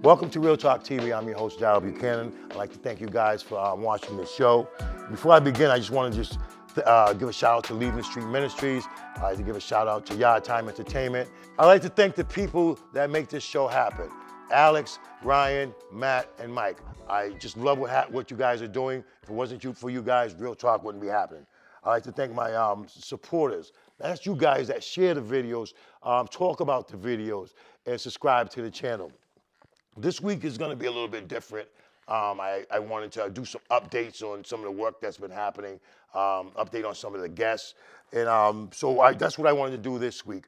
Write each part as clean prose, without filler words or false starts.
Welcome to Real Talk TV. I'm your host, Darryl Buchanan. I'd like to thank you guys for watching this show. Before I begin, I just want to give a shout out to Leaving the Street Ministries. I'd like to give a shout out to Yard Time Entertainment. I'd like to thank the people that make this show happen. Alex, Ryan, Matt, and Mike. I just love what you guys are doing. If it wasn't for you guys, Real Talk wouldn't be happening. I'd like to thank my supporters. That's you guys that share the videos, talk about the videos, and subscribe to the channel. This week is going to be a little bit different. I wanted to do some updates on some of the work that's been happening, update on some of the guests. And that's what I wanted to do this week.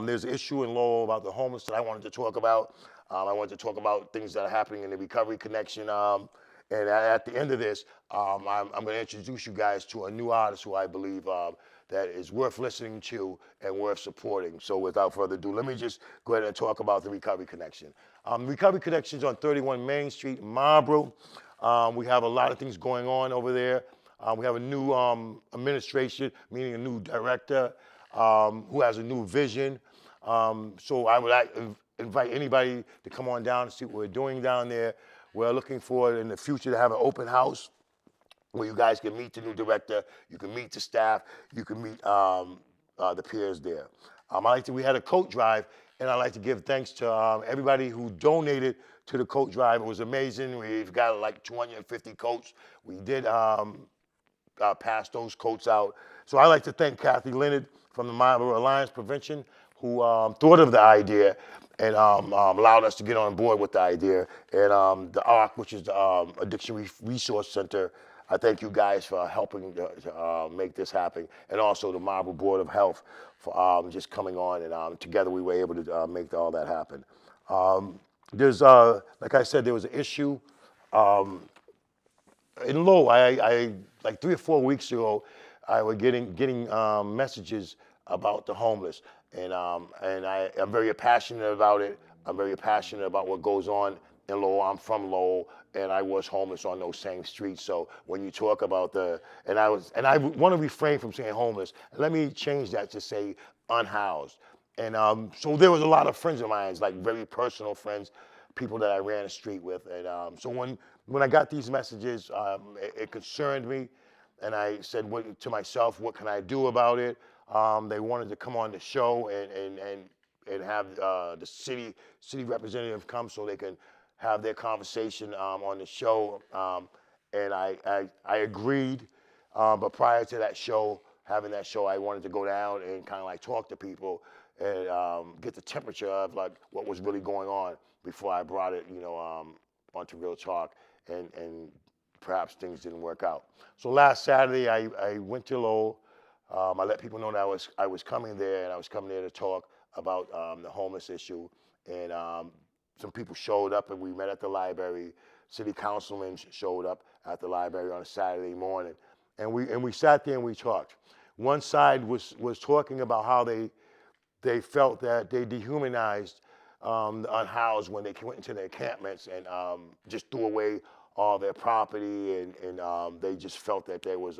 There's an issue in Lowell about the homeless that I wanted to talk about. I wanted to talk about things that are happening in the Recovery Connection. And at the end of this, I'm going to introduce you guys to a new artist who I believe that is worth listening to and worth supporting. So without further ado, let me just go ahead and talk about the Recovery Connection. Recovery Connection is on 31 Main Street, Marlboro. We have a lot of things going on over there. We have a new administration, meaning a new director who has a new vision. So I would invite anybody to come on down and see what we're doing down there. We're looking forward in the future to have an open house where you guys can meet the new director, you can meet the staff, you can meet the peers there. We had a coat drive, and I'd like to give thanks to everybody who donated to the coat drive. It was amazing. We've got like 250 coats. We did pass those coats out. So I'd like to thank Kathy Leonard from the Marlboro Alliance Prevention, who thought of the idea and allowed us to get on board with the idea. And the ARC, which is the Addiction Resource Center, I thank you guys for helping to make this happen, and also the Marlboro Board of Health for just coming on, and together we were able to make all that happen. There's, like I said, there was an issue in Lowell. I like 3 or 4 weeks ago, I was getting messages about the homeless, and I'm very passionate about it. I'm very passionate about what goes on in Lowell. I'm from Lowell, and I was homeless on those same streets. So when you talk about and I want to refrain from saying homeless. Let me change that to say unhoused. And so there was a lot of friends of mine, like very personal friends, people that I ran the street with. And so when I got these messages, it concerned me, and I said to myself, what can I do about it? They wanted to come on the show and have the city representative come so they can have their conversation on the show, and I agreed. But prior to having that show, I wanted to go down and kind of like talk to people and get the temperature of like what was really going on before I brought it, onto Real Talk, and perhaps things didn't work out. So last Saturday, I went to Lowell. I let people know that I was coming there, and I was coming there to talk about the homeless issue, and some people showed up, and we met at the library. City councilmen showed up at the library on a Saturday morning, and we sat there and we talked. One side was talking about how they felt that they dehumanized the unhoused when they went into their encampments and just threw away all their property, and they just felt that they was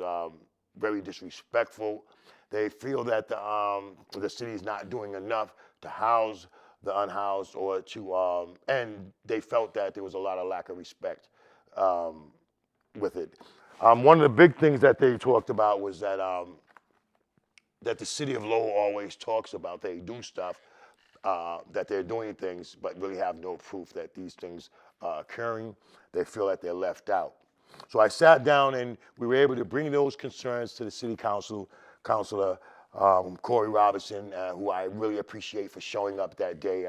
very disrespectful. They feel that the city's not doing enough to house the unhoused, or to, and they felt that there was a lot of lack of respect with it. One of the big things that they talked about was that that the city of Lowell always talks about they do stuff, that they're doing things, but really have no proof that these things are occurring. They feel that they're left out. So I sat down, and we were able to bring those concerns to the city councilor, Corey Robinson, who I really appreciate for showing up that day.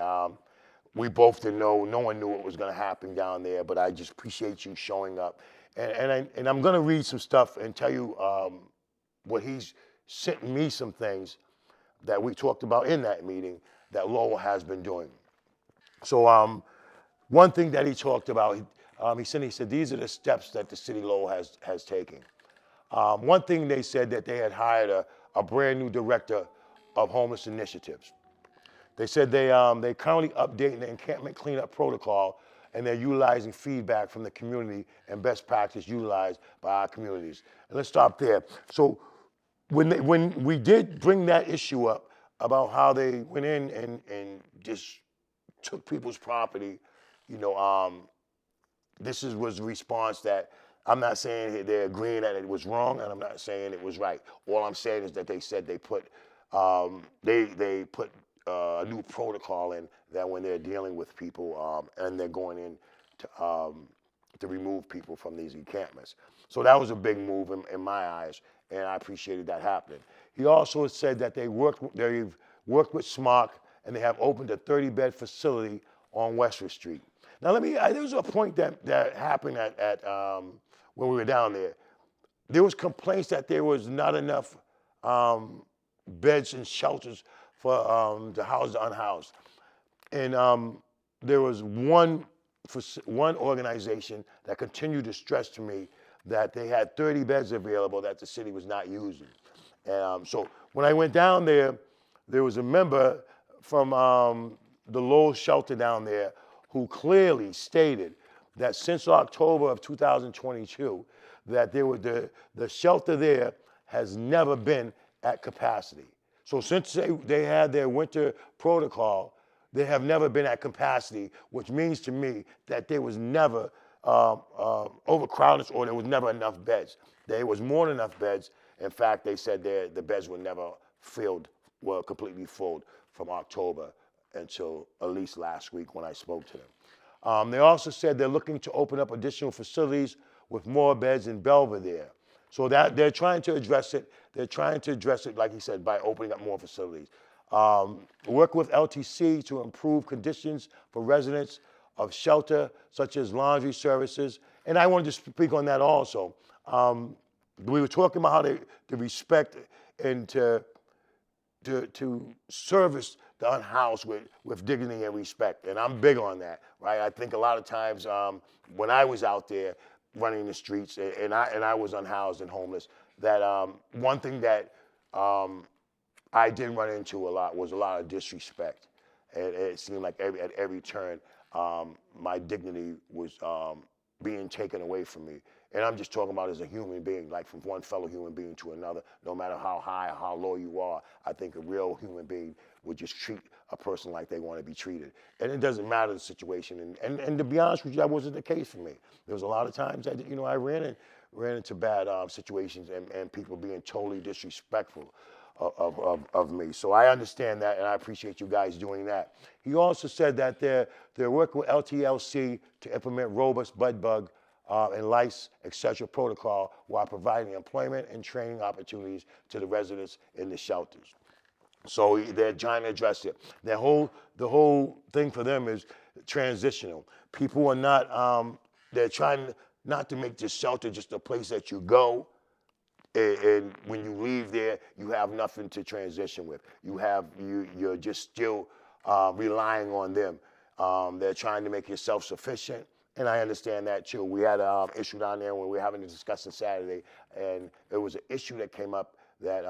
We both didn't know, no one knew what was going to happen down there, but I just appreciate you showing up. And I'm going to read some stuff and tell you what he's sent me, some things that we talked about in that meeting that Lowell has been doing. So one thing that he talked about, he said these are the steps that the city of Lowell has taken. One thing they said that they had hired a brand new director of homeless initiatives. They said they currently updating the encampment cleanup protocol, and they're utilizing feedback from the community and best practice utilized by our communities. And let's stop there. So when we did bring that issue up about how they went in and just took people's property you know, was a response that I'm not saying they're agreeing that it was wrong, and I'm not saying it was right. All I'm saying is that they said they put a new protocol in that when they're dealing with people and they're going in to remove people from these encampments. So that was a big move in my eyes, and I appreciated that happening. He also said that they've worked with SMARC, and they have opened a 30-bed facility on Westwood Street. Now, there was a point that happened at when we were down there. There was complaints that there was not enough beds and shelters for to house the unhoused. And there was one organization that continued to stress to me that they had 30 beds available that the city was not using. And so when I went down there, there was a member from the Lowell shelter down there who clearly stated that since October of 2022, that the shelter there has never been at capacity. So since they had their winter protocol, they have never been at capacity, which means to me that there was never overcrowded or there was never enough beds. There was more than enough beds. In fact, they said the beds were never were completely filled from October until at least last week when I spoke to them. They also said they're looking to open up additional facilities with more beds in Belvedere. So that they're trying to address it. They're trying to address it, like he said, by opening up more facilities. Work with LTC to improve conditions for residents of shelter, such as laundry services. And I wanted to speak on that also. We were talking about how to respect and to service the unhoused with dignity and respect. And I'm big on that, right? I think a lot of times when I was out there running the streets and I was unhoused and homeless, that one thing that I did run into a lot was a lot of disrespect. And it seemed like at every turn, my dignity was being taken away from me. And I'm just talking about as a human being, like from one fellow human being to another, no matter how high or how low you are. I think a real human being would just treat a person like they want to be treated. And it doesn't matter the situation. And to be honest with you, that wasn't the case for me. There was a lot of times that, I ran into bad situations and people being totally disrespectful of me. So I understand that, and I appreciate you guys doing that. He also said that they're working with LTLC to implement robust bed bug and lice, etc. protocol while providing employment and training opportunities to the residents in the shelters. So they're trying to address it. The whole thing for them is transitional. People are not, they're trying not to make this shelter just a place that you go, and when you leave there, you have nothing to transition with. You're just still relying on them. They're trying to make you self-sufficient, and I understand that too. We had an issue down there when we were having a discussion Saturday, and it was an issue that came up that,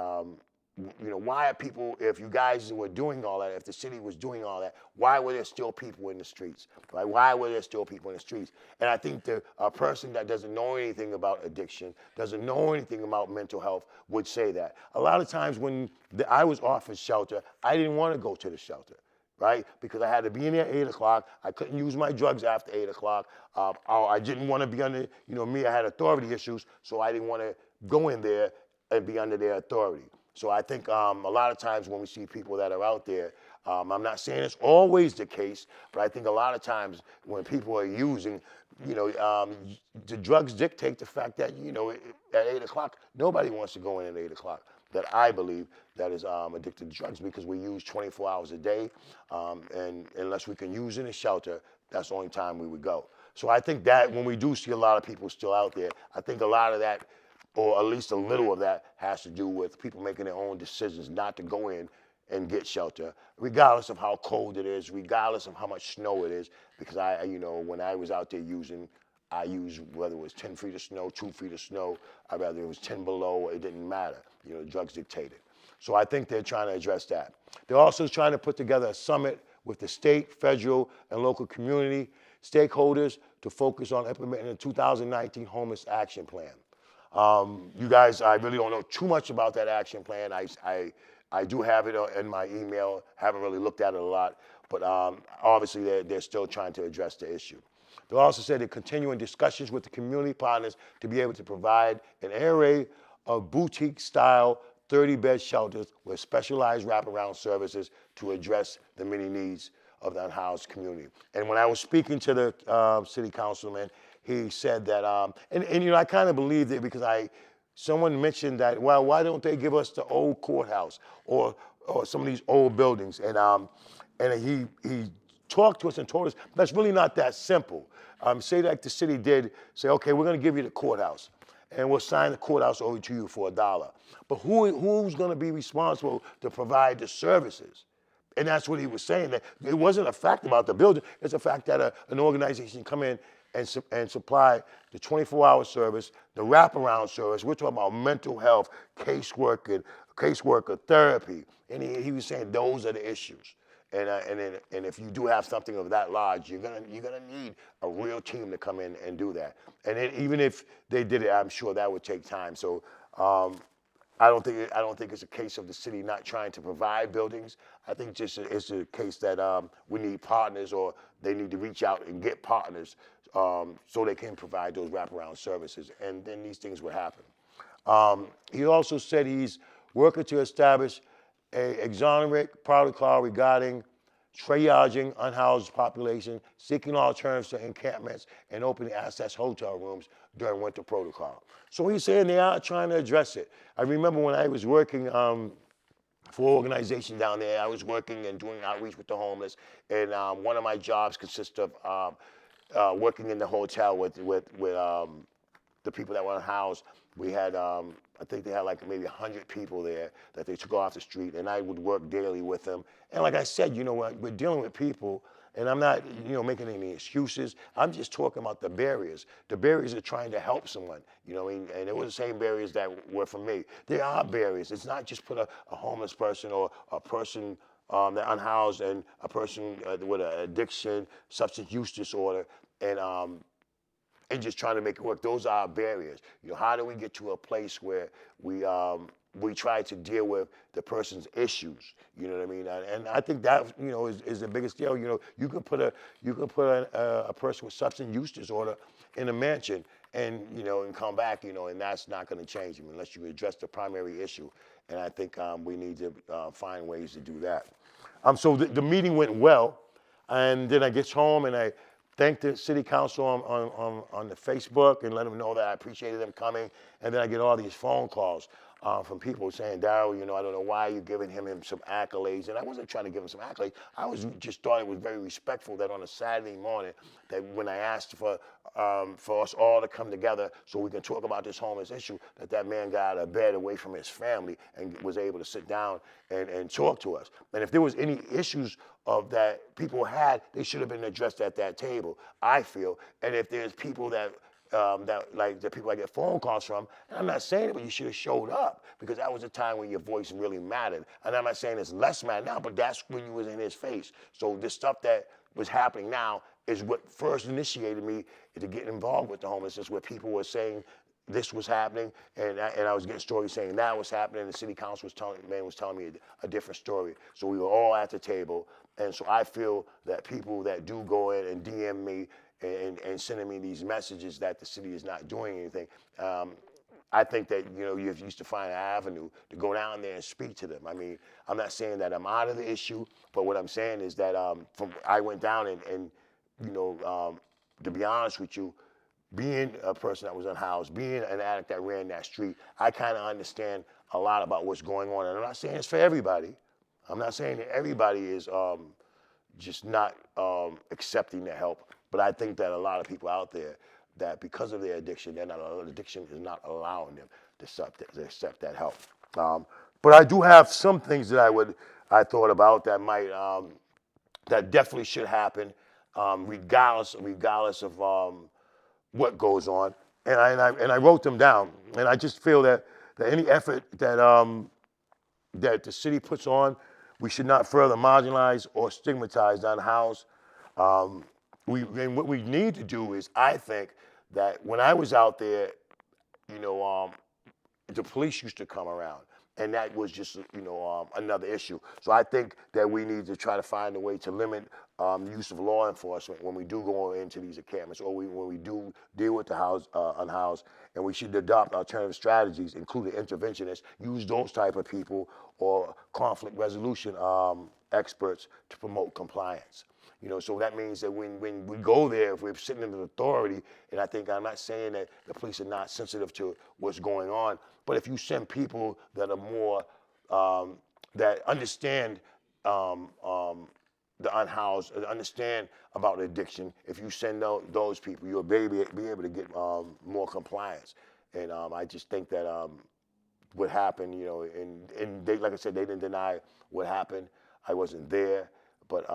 why are people, if you guys were doing all that, if the city was doing all that, why were there still people in the streets? Right? Why were there still people in the streets? And I think a person that doesn't know anything about addiction, doesn't know anything about mental health would say that. A lot of times when I was offered shelter, I didn't want to go to the shelter. Right? Because I had to be in there at 8 o'clock. I couldn't use my drugs after 8 o'clock. I didn't want to be under, me, I had authority issues, so I didn't want to go in there and be under their authority. So I think a lot of times when we see people that are out there, I'm not saying it's always the case, but I think a lot of times when people are using, the drugs dictate the fact that, at 8 o'clock, nobody wants to go in at 8 o'clock. That I believe that is addicted to drugs because we use 24 hours a day, and unless we can use in a shelter, that's the only time we would go. So I think that when we do see a lot of people still out there, I think a lot of that, or at least a little of that, has to do with people making their own decisions not to go in and get shelter, regardless of how cold it is, regardless of how much snow it is, because when I was out there I used whether it was 10 feet of snow, 2 feet of snow, I'd rather it was 10 below, it didn't matter. The drugs dictated. So I think they're trying to address that. They're also trying to put together a summit with the state, federal, and local community stakeholders to focus on implementing the 2019 Homeless Action Plan. You guys, I really don't know too much about that action plan. I do have it in my email, haven't really looked at it a lot, But obviously, they're still trying to address the issue. They also said they're continuing discussions with the community partners to be able to provide an array of boutique-style 30-bed shelters with specialized wraparound services to address the many needs of the unhoused community. And when I was speaking to the city councilman, he said that, and you know, I kind of believed it because someone mentioned that, well, why don't they give us the old courthouse or some of these old buildings? And he talked to us and told us that's really not that simple. Say like the city did, say, okay, we're going to give you the courthouse, and we'll sign the courthouse over to you for $1. But who's going to be responsible to provide the services? And that's what he was saying. That it wasn't a fact about the building. It's a fact that an organization come in and supply the 24-hour service, the wraparound service. We're talking about mental health, caseworker therapy. And he was saying those are the issues. And if you do have something of that large, you're gonna need a real team to come in and do that. And even if they did it, I'm sure that would take time. So I don't think it's a case of the city not trying to provide buildings. I think just it's a case that we need partners, or they need to reach out and get partners so they can provide those wraparound services, and then these things would happen. He also said he's working to establish a exonerate protocol regarding triaging unhoused population, seeking alternatives to encampments, and opening access hotel rooms during winter protocol. So he's saying they are trying to address it. I remember when I was working for an organization down there, I was working and doing outreach with the homeless, and one of my jobs consists of working in the hotel with the people that were unhoused. We had, I think they had like maybe 100 people there that they took off the street, and I would work daily with them. And like I said, you know, we're dealing with people, and I'm not, you know, making any excuses. I'm just talking about the barriers. The barriers are trying to help someone, you know, and it was the same barriers that were for me. There are barriers. It's not just put a homeless person or a person that unhoused and a person with an addiction, substance use disorder, and just trying to make it work. Those are our barriers. You know, how do we get to a place where we try to deal with the person's issues? You know what I mean? And I think that, you know, is the biggest deal. You know, you can put a person with substance use disorder in a mansion, and you know, and come back, you know, and that's not going to change him unless you address the primary issue. And I think we need to find ways to do that. So the meeting went well, and then I get home and I thank the city council on the Facebook and let them know that I appreciated them coming. And then I get all these phone calls from people saying, Darryl, you know, I don't know why you're giving him some accolades. And I wasn't trying to give him some accolades. I just thought it was very respectful that on a Saturday morning, that when I asked for us all to come together so we can talk about this homeless issue, that man got out of bed away from his family and was able to sit down and talk to us. And if there was any issues of that people had, they should have been addressed at that table, I feel. And if there's people that the people I get phone calls from, and I'm not saying it, but you should have showed up, because that was a time when your voice really mattered. And I'm not saying it's less matter now, but that's when you was in his face. So the stuff that was happening now is what first initiated me to get involved with the homelessness, where people were saying this was happening, and I was getting stories saying that was happening, and the city council was telling me a different story. So we were all at the table, and so I feel that people that do go in and DM me and sending me these messages that the city is not doing anything, I think that, you know, you used to find an avenue to go down there and speak to them. I mean, I'm not saying that I'm out of the issue, but what I'm saying is that I went down and you know, to be honest with you, being a person that was unhoused, being an addict that ran that street, I kind of understand a lot about what's going on. And I'm not saying it's for everybody. I'm not saying that everybody is just not accepting the help. But I think that a lot of people out there, that because of their addiction, addiction is not allowing them to accept that help. But I do have some things that I thought about that might, that definitely should happen, regardless of what goes on. And I wrote them down. And I just feel that any effort that the city puts on, we should not further marginalize or stigmatize the unhoused. And what we need to do is, I think that when I was out there, you know, the police used to come around, and that was just another issue. So I think that we need to try to find a way to limit the use of law enforcement when we do go into these encampments, or when we do deal with the unhoused, and we should adopt alternative strategies, including interventionists, use those type of people or conflict resolution experts to promote compliance. So that means that when we go there, if we're sitting in an authority, and I'm not saying that the police are not sensitive to what's going on, but if you send people that are more, that understand the unhoused, understand about addiction, if you send those people, you'll be able to get more compliance. And I just think that what happened, and they, like I said, they didn't deny what happened. I wasn't there, but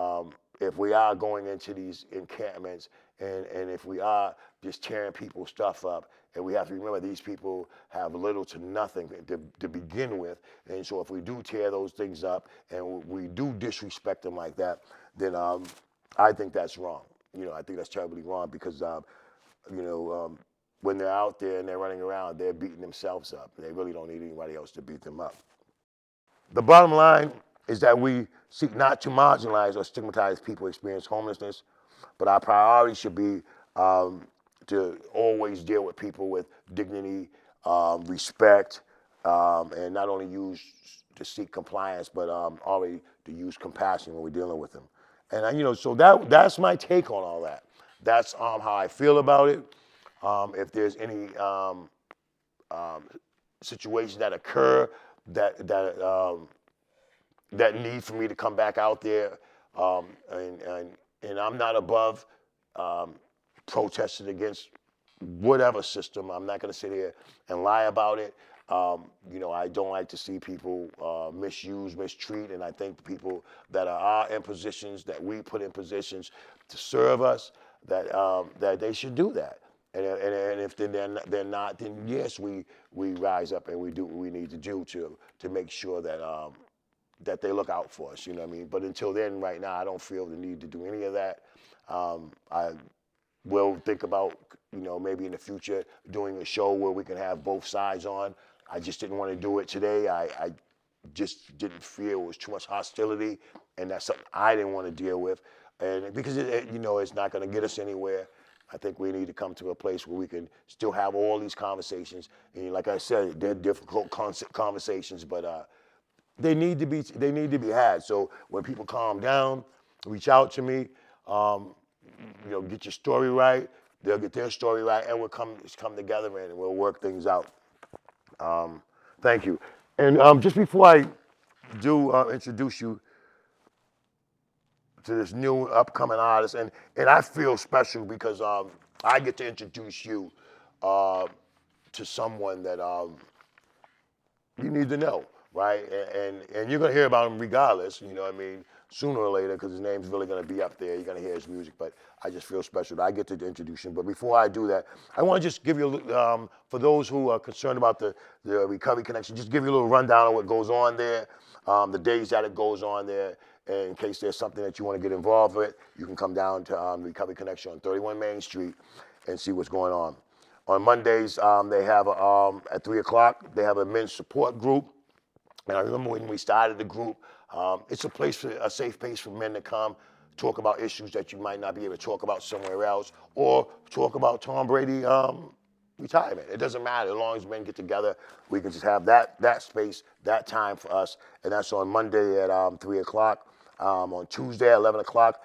if we are going into these encampments, and if we are just tearing people's stuff up, and we have to remember these people have little to nothing to begin with, and so if we do tear those things up and we do disrespect them like that, then I think that's wrong. I think that's terribly wrong, because when they're out there and they're running around, they're beating themselves up. They really don't need anybody else to beat them up. The bottom line is that we seek not to marginalize or stigmatize people who experience homelessness, but our priority should be to always deal with people with dignity, respect, and not only use to seek compliance, but already to use compassion when we're dealing with them. And so that's my take on all that. That's how I feel about it. If there's any situations that occur that need for me to come back out there, and I'm not above protesting against whatever system. I'm not going to sit here and lie about it. I don't like to see people misuse, mistreat, and I think the people that are in positions, that we put in positions to serve us, that they should do that. And if they're not, then yes, we rise up and we do what we need to do to make sure that they look out for us. You know what I mean? But until then, right now, I don't feel the need to do any of that. I will think about, maybe in the future doing a show where we can have both sides on. I just didn't want to do it today. I just didn't feel it was too much hostility, and that's something I didn't want to deal with. And because it's not going to get us anywhere. I think we need to come to a place where we can still have all these conversations. And like I said, they're difficult conversations, but they need to be had. So when people calm down, reach out to me, get your story right. They'll get their story right, and we'll come together and we'll work things out. Thank you. And just before I do introduce you to this new upcoming artist, and I feel special because I get to introduce you to someone that you need to know, right? And you're gonna hear about him regardless, sooner or later, because his name's really gonna be up there. You're gonna hear his music, but I just feel special that I get to introduce him. But before I do that, I want to just give you, for those who are concerned about the Recovery Connection, just give you a little rundown of what goes on there, the days that it goes on there. And in case there's something that you want to get involved with, you can come down to Recovery Connection on 31 Main Street and see what's going on. On Mondays, they have at 3 o'clock, they have a men's support group. And I remember when we started the group, it's a safe place for men to come, talk about issues that you might not be able to talk about somewhere else, or talk about Tom Brady retirement. It doesn't matter. As long as men get together, we can just have that space, that time for us. And that's on Monday at 3 o'clock. On Tuesday at 11 o'clock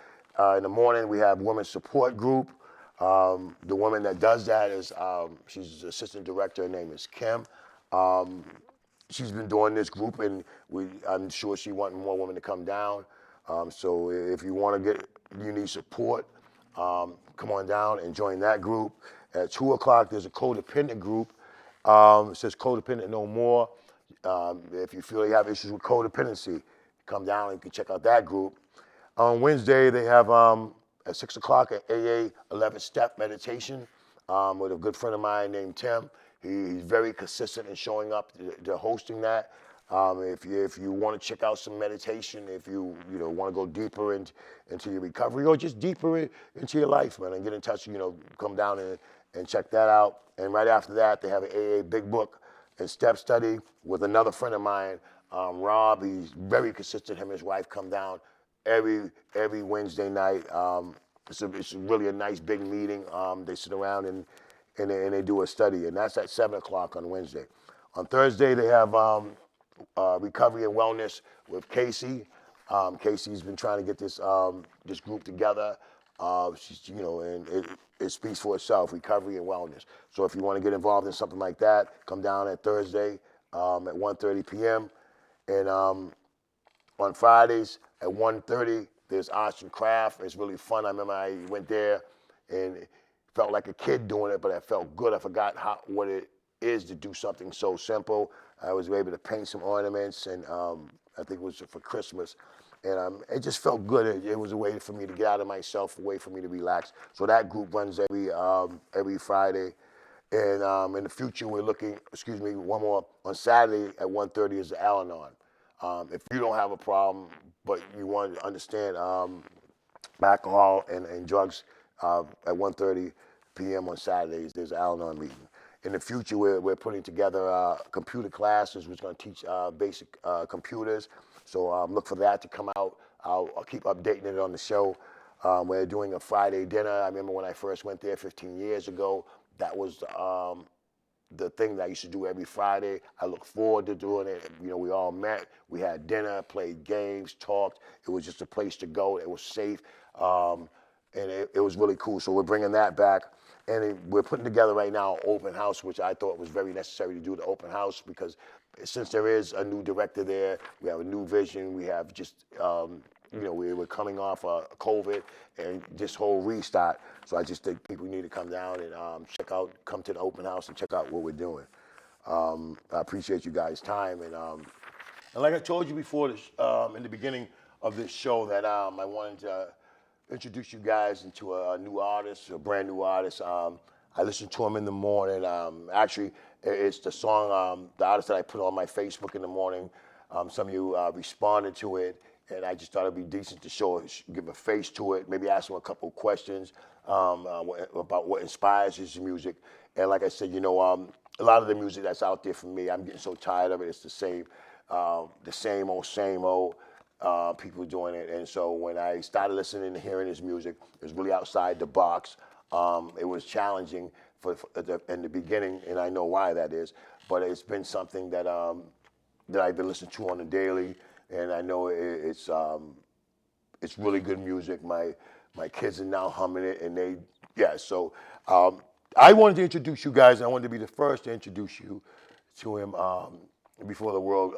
in the morning, we have women's support group. The woman that does that is, she's the assistant director. Her name is Kim. She's been doing this group, and I'm sure she wants more women to come down. So if you need support, come on down and join that group. At 2 o'clock, there's a codependent group. It says Codependent No More. If you feel you have issues with codependency, come down and you can check out that group. On Wednesday, they have at 6 o'clock an AA 11-step meditation with a good friend of mine named Tim. He's very consistent in showing up to hosting that. If you want to check out some meditation, if you want to go deeper into your recovery, or just deeper into your life, man, and get in touch, come down and check that out. And right after that, they have an AA Big Book and step study with another friend of mine, Rob. He's very consistent. Him and his wife come down every Wednesday night. It's really a nice big meeting. They sit around and they do a study, and that's at 7 o'clock on Wednesday. On Thursday they have recovery and wellness with Casey. Casey's been trying to get this group together. She's, and it speaks for itself, recovery and wellness. So if you want to get involved in something like that, come down at Thursday at 1:30 p.m. And on Fridays at 1:30, there's arts and craft. It's really fun. I remember I went there and it felt like a kid doing it, but I felt good. I forgot what it is to do something so simple. I was able to paint some ornaments, and I think it was for Christmas. And it just felt good. It was a way for me to get out of myself, a way for me to relax. So that group runs every Friday. And in the future, we're looking, one more. On Saturday at 1:30 is the Al-Anon. If you don't have a problem, but you want to understand alcohol and drugs, at 1:30 p.m. on Saturdays, there's an Al-Anon meeting. In the future, we're putting together computer classes. We're going to teach basic computers. So look for that to come out. I'll keep updating it on the show. We're doing a Friday dinner. I remember when I first went there 15 years ago, that was the thing that I used to do every Friday. I look forward to doing it. We all met. We had dinner, played games, talked. It was just a place to go. It was safe. And it was really cool. So we're bringing that back. And we're putting together right now an open house, which I thought was very necessary to do the open house, because since there is a new director there, we have a new vision. We have just, we're coming off COVID and this whole restart. So I just think people need to come down and come to the open house and check out what we're doing. I appreciate you guys' time. And like I told you before, in the beginning of this show, that I wanted to introduce you guys into a new artist, a brand new artist. I listen to him in the morning. Actually, it's the song, the artist that I put on my Facebook in the morning. Some of you responded to it, and I just thought it'd be decent to give a face to it, maybe ask him a couple questions about what inspires his music. And like I said, a lot of the music that's out there for me, I'm getting so tired of it. It's the same old. People doing it. And so when I started listening and hearing his music, it was really outside the box. It was challenging in the beginning, and I know why that is. But it's been something that I've been listening to on the daily, and I know it's really good music. My kids are now humming it, and So I wanted to introduce you guys. I wanted to be the first to introduce you to him before the world.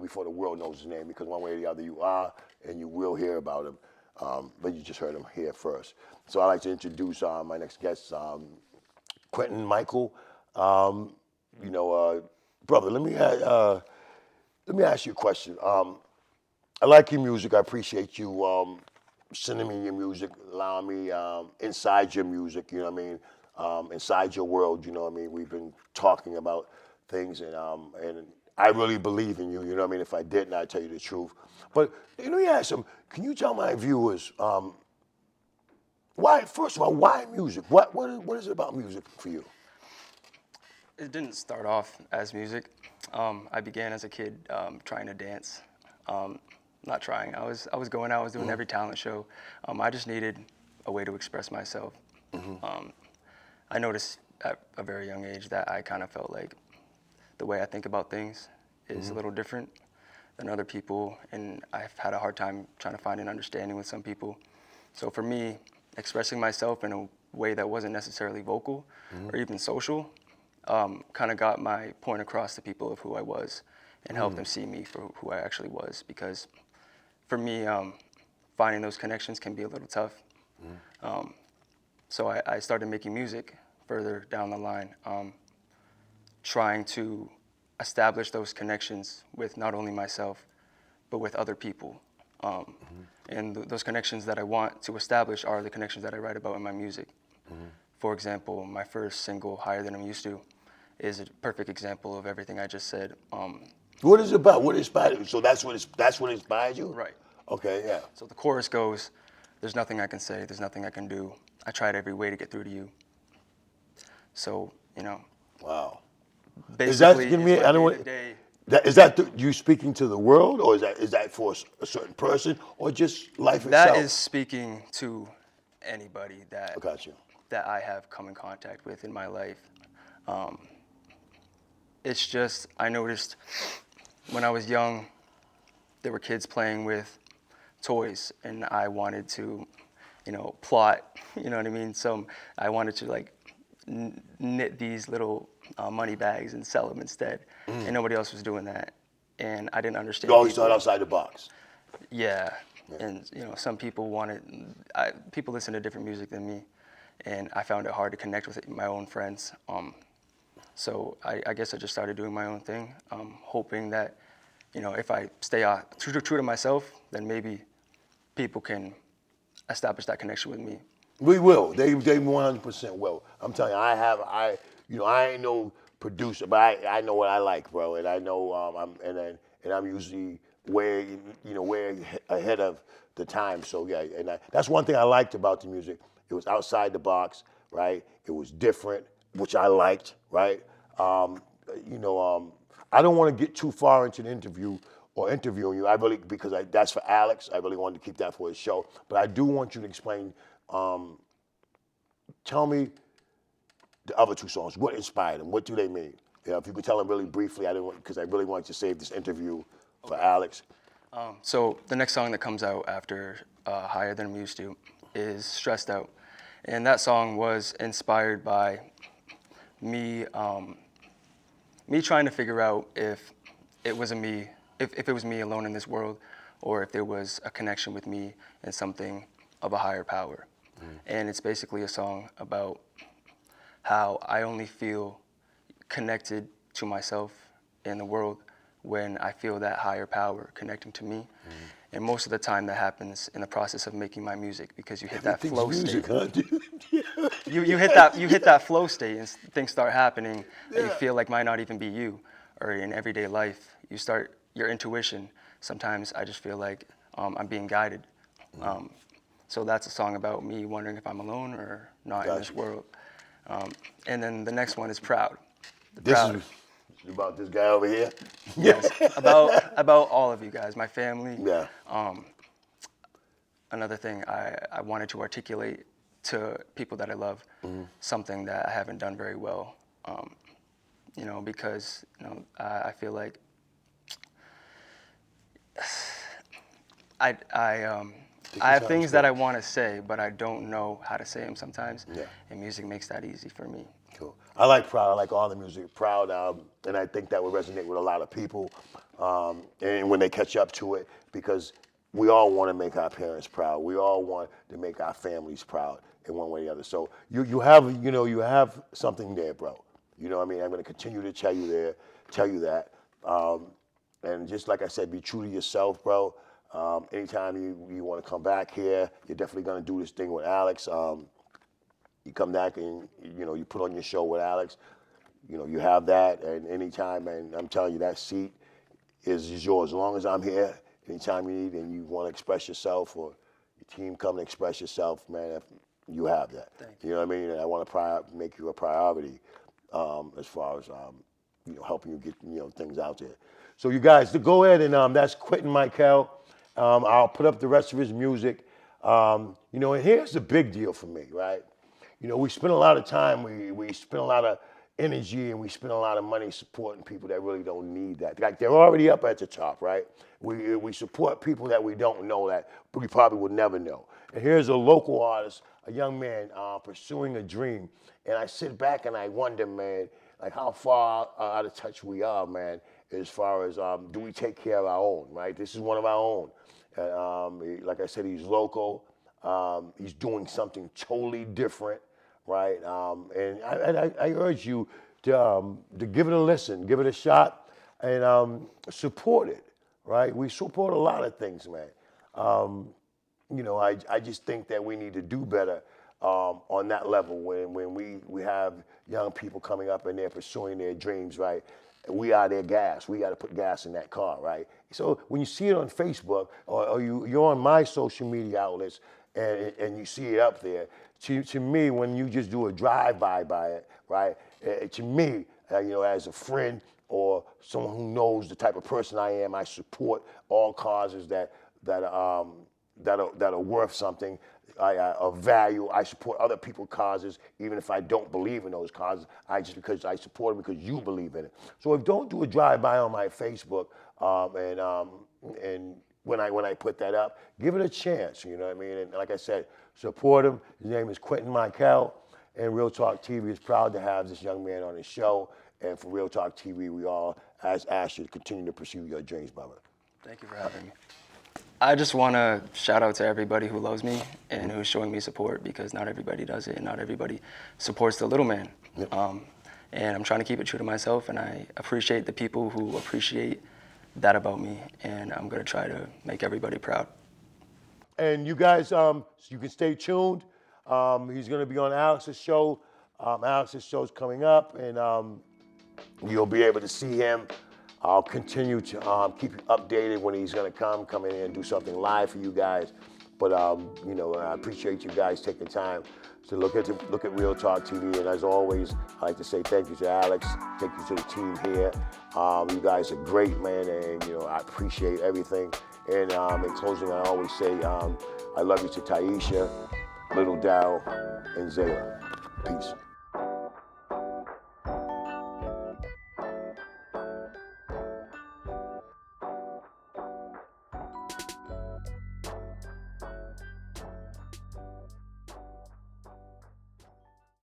Before the world knows his name, because one way or the other you are, and you will hear about him. But you just heard him here first. So I'd like to introduce my next guest, Quentin Michael. Brother, let me ask you a question. I like your music. I appreciate you sending me your music, allowing me inside your music. Inside your world. We've been talking about things, and I really believe in you. If I didn't, I'd tell you the truth. But let me ask him. Can you tell my viewers why? First of all, why music? What is it about music for you? It didn't start off as music. I began as a kid trying to dance. Not trying. I was going out. I was doing every talent show. I just needed a way to express myself. I noticed at a very young age that I kind of felt like the way I think about things is a little different than other people, and I've had a hard time trying to find an understanding with some people. So for me, expressing myself in a way that wasn't necessarily vocal or even social kind of got my point across to people of who I was and helped them see me for who I actually was. Because for me, finding those connections can be a little tough. So I started making music further down the line, trying to establish those connections with not only myself, but with other people. And those connections that I want to establish are the connections that I write about in my music. For example, my first single, Higher Than I'm Used To, is a perfect example of everything I just said. What is it about? What inspired you? So that's what inspired you? Right. Okay, yeah. So the chorus goes, there's nothing I can say, there's nothing I can do. I tried every way to get through to you. So, Wow. Is that Basically, giving it's me? my I don't want. day-to-day. Is that you speaking to the world, or is that for a certain person, or just life That itself? is speaking to anybody I got you. that I have come in contact with in my life. It's just, I noticed when I was young, there were kids playing with toys, and I wanted to, plot, you know what I mean? So I wanted to like knit these little money bags and sell them instead, and nobody else was doing that. And I didn't You understand always thought people. outside the box. Yeah, and some people people listen to different music than me, and I found it hard to connect with my own friends. So I guess I just started doing my own thing, hoping that, if I stay true to myself, then maybe people can establish that connection with me. We will. They 100% will. I'm telling you, I ain't no producer, but I know what I like, bro, and I know I'm usually way ahead of the time. So yeah, and that's one thing I liked about the music. It was outside the box, right? It was different, which I liked, right? Um, I don't want to get too far into the interview or interviewing you. I really that's for Alex. I really wanted to keep that for his show, but I do want you to explain. Tell me the other two songs. What inspired them? What do they mean? Yeah, if you could tell them really briefly, because I really wanted to save this interview for Alex. So the next song that comes out after Higher Than I'm Used To is Stressed Out. And that song was inspired by me me trying to figure out if it was if it was me alone in this world, or if there was a connection with me and something of a higher power. And it's basically a song about how I only feel connected to myself and the world when I feel that higher power connecting to me. And most of the time that happens in the process of making my music, because you hit that flow Music, state. huh, dude? You hit that flow state, and things start happening that you feel like might not even be you. Or in everyday life, you start your intuition. Sometimes I just feel like I'm being guided. So that's a song about me wondering if I'm alone or not in this world. And then the next one is Proud. The This Proud. is about this guy over here. Yes, about all of you guys, my family. Yeah. Another thing I wanted to articulate to people that I love, something that I haven't done very well, because I feel like I have things that I want to say, but I don't know how to say them sometimes. Yeah. And music makes that easy for me. Cool. I like Proud. I like all the music. Proud, and I think that would resonate with a lot of people, and when they catch up to it, because we all want to make our parents proud. We all want to make our families proud in one way or the other. So you have something there, bro. You know what I mean? I'm going to continue to tell you that, and just like I said, be true to yourself, bro. Anytime you want to come back here, you're definitely going to do this thing with Alex. You come back and you put on your show with Alex. You have that, and anytime, and I'm telling you, that seat is yours. As long as I'm here, anytime you need and you want to express yourself, or your team come and express yourself, man, you have that. Thank You know what I mean? And I want to make you a priority as far as helping you get things out there. So you guys, to go ahead and that's Quentin Michael. I'll put up the rest of his music. And here's the big deal for me, right? We spend a lot of time, we spend a lot of energy, and we spend a lot of money supporting people that really don't need that. Like, they're already up at the top, right? We support people that we don't know, that we probably would never know. And here's a local artist, a young man pursuing a dream. And I sit back and I wonder, man, like how far out of touch we are, man, as far as do we take care of our own, right? This is one of our own. Like I said, he's local. He's doing something totally different, right? And I urge you to give it a listen, give it a shot, and support it, right? We support a lot of things, man. I just think that we need to do better on that level when we have young people coming up and they're pursuing their dreams, right? We are their gas. We got to put gas in that car, right? So when you see it on Facebook or you're on my social media outlets and you see it up there, to me, when you just do a drive-by by it, right? To me, as a friend or someone who knows the type of person I am. I support all causes that are worth something, of value. I support other people's causes, even if I don't believe in those causes. Because I support them because you believe in it. So don't do a drive-by on my Facebook, and when I put that up, give it a chance. You know what I mean? And like I said, support him. His name is Quentin Michael, and Real Talk TV is proud to have this young man on his show. And for Real Talk TV, we all ask you to continue to pursue your dreams, brother. Thank you for having me. I just want to shout out to everybody who loves me and who's showing me support, because not everybody does it and not everybody supports the little man. Yep. And I'm trying to keep it true to myself, and I appreciate the people who appreciate that about me, and I'm going to try to make everybody proud. And you guys, you can stay tuned. He's going to be on Alex's show. Alex's show's coming up, and you'll be able to see him. I'll continue to keep you updated when he's going to come in here and do something live for you guys. But I appreciate you guys taking time to look at Real Talk TV. And as always, I like to say thank you to Alex, thank you to the team here. You guys are great, man, and I appreciate everything. And in closing, I always say I love you to Taisha, little Darryl, and Zayla. Peace.